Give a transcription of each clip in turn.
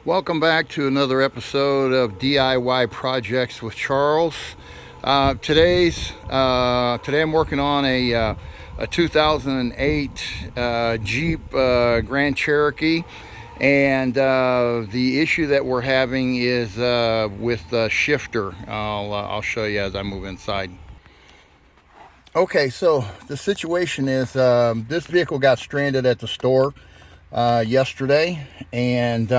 Welcome back to another episode of DIY Projects with Charles. Today I'm working on a 2008 Jeep Grand Cherokee, and the issue that we're having is with the shifter. I'll show you as I move inside. Okay, so the situation is this vehicle got stranded at the store yesterday, and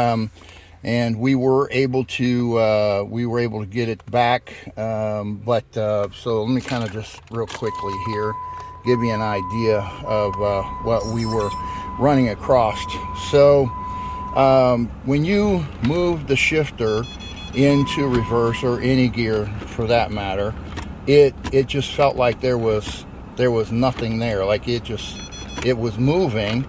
we were able to get it back. So let me kind of just real quickly here give you an idea of what we were running across. So when you move the shifter into reverse, or any gear for that matter, it just felt like there was nothing there. Like it was moving,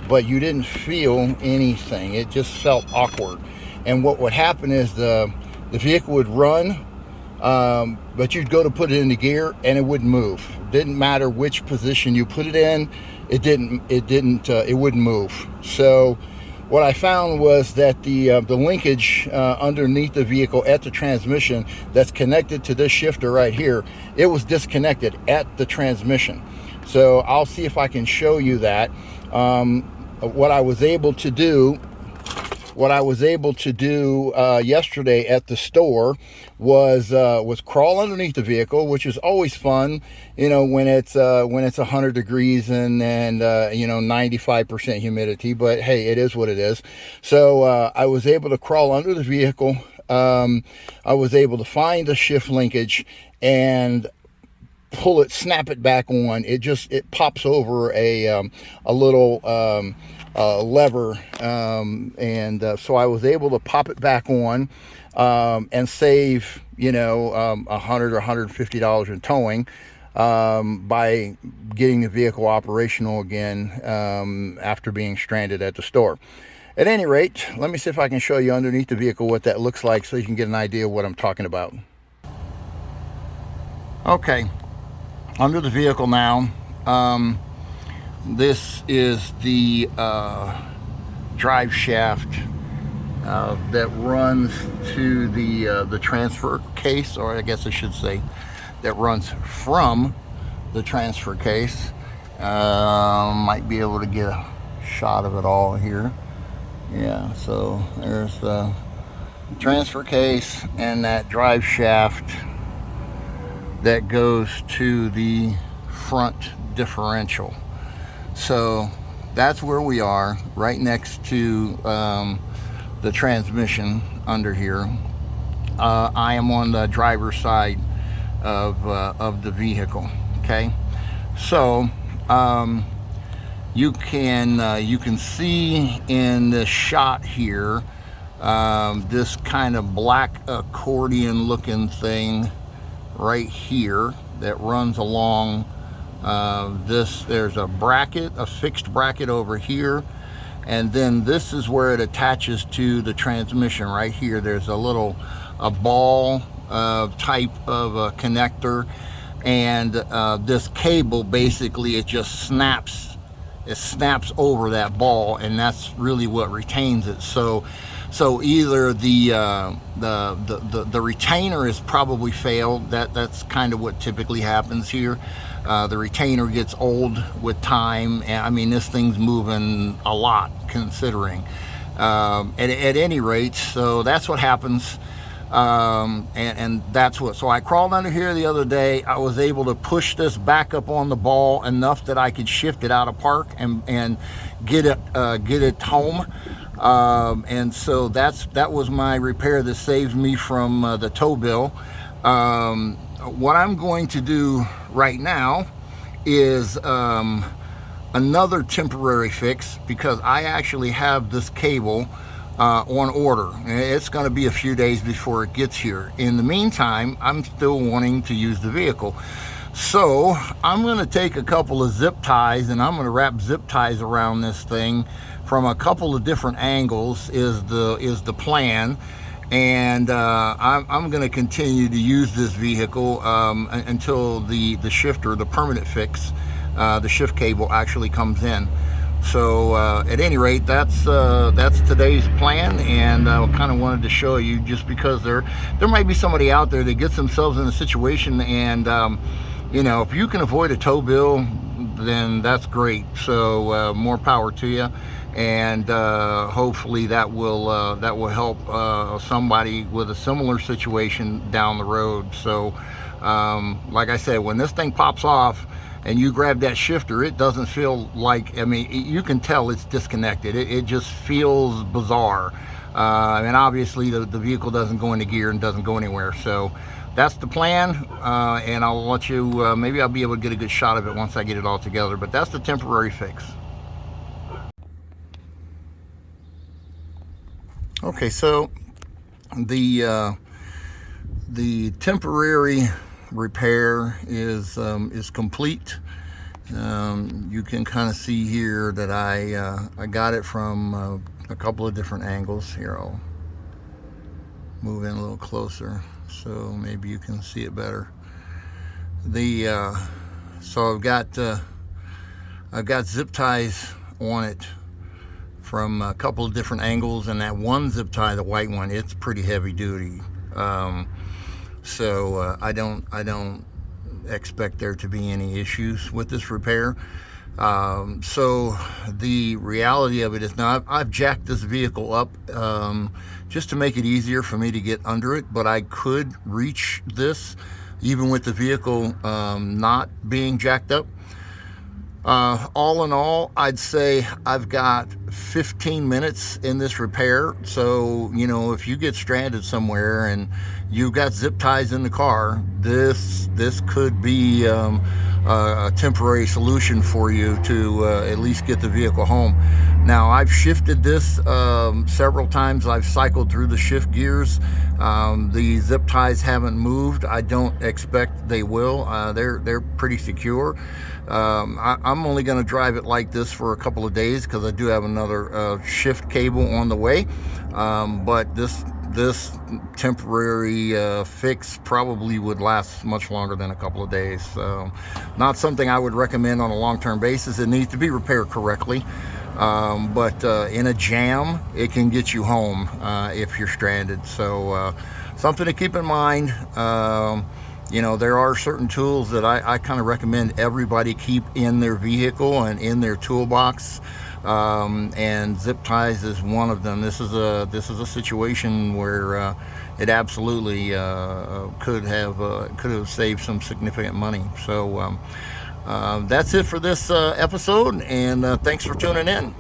but you didn't feel anything. It just felt awkward. And what would happen is the vehicle would run, but you'd go to put it into gear and it wouldn't move. Didn't matter which position you put it in, it wouldn't move. So what I found was that the linkage underneath the vehicle at the transmission that's connected to this shifter right here, it was disconnected at the transmission. So I'll see if I can show you that. What I was able to do yesterday at the store was crawl underneath the vehicle, which is always fun, when it's 100 degrees and 95% humidity. But hey, it is what it is. So I was able to crawl under the vehicle. I was able to find the shift linkage and snap it back on. It pops over a little lever, so I was able to pop it back on and save $100 or $150 in towing by getting the vehicle operational again after being stranded at the store. At any rate, let me see if I can show you underneath the vehicle what that looks like, so you can get an idea of what I'm talking about. Okay, under the vehicle now. This is the drive shaft that runs to the transfer case, or I guess I should say that runs from the transfer case. Might be able to get a shot of it all here. Yeah, so there's the transfer case and that drive shaft that goes to the front differential. So that's where we are, right next to the transmission under here. I am on the driver's side of the vehicle. Okay, so you can see in this shot here this kind of black accordion looking thing right here that runs along there's a fixed bracket over here, and then this is where it attaches to the transmission right here. There's a ball type of a connector, and this cable, basically it just snaps over that ball, and that's really what retains it. So either the retainer is probably failed. That's kind of what typically happens here. The retainer gets old with time, and I mean, this thing's moving a lot considering. At any rate, so that's what happens. And that's what. So I crawled under here the other day. I was able to push this back up on the ball enough that I could shift it out of park and get it home. And so that was my repair that saved me from the tow bill. What I'm going to do right now is another temporary fix, because I actually have this cable on order. It's going to be a few days before it gets here. In the meantime, I'm still wanting to use the vehicle. So I'm going to take a couple of zip ties, and I'm going to wrap zip ties around this thing from a couple of different angles is the plan. And I'm going to continue to use this vehicle until the shifter, the permanent fix, the shift cable actually comes in. So at any rate, that's today's plan, and I kind of wanted to show you, just because there might be somebody out there that gets themselves in a situation, and if you can avoid a tow bill, then that's great. So more power to you, and hopefully that will help somebody with a similar situation down the road. So like I said, when this thing pops off and you grab that shifter, it doesn't feel like, you can tell it's disconnected. It just feels bizarre. And obviously the vehicle doesn't go into gear and doesn't go anywhere. So that's the plan, and I'll let you, maybe I'll be able to get a good shot of it once I get it all together, but that's the temporary fix. Okay, so the temporary repair is complete. You can kind of see here that I got it from a couple of different angles. Here, I'll move in a little closer so maybe you can see it better. So I've got zip ties on it from a couple of different angles, and that one zip tie, the white one, it's pretty heavy duty. So I don't expect there to be any issues with this repair. So the reality of it is, now I've jacked this vehicle up just to make it easier for me to get under it, but I could reach this even with the vehicle not being jacked up. All in all, I'd say I've got 15 minutes in this repair. So, if you get stranded somewhere and you've got zip ties in the car, this could be a temporary solution for you to at least get the vehicle home. Now, I've shifted this several times. I've cycled through the shift gears. The zip ties haven't moved. I don't expect they will. They're pretty secure. I'm only going to drive it like this for a couple of days because I do have another shift cable on the way. But this temporary fix probably would last much longer than a couple of days. So not something I would recommend on a long-term basis. It needs to be repaired correctly. But in a jam, it can get you home if you're stranded. So something to keep in mind. There are certain tools that I kind of recommend everybody keep in their vehicle and in their toolbox, and zip ties is one of them. This is a situation where it absolutely could have saved some significant money. So that's it for this episode, and thanks for tuning in.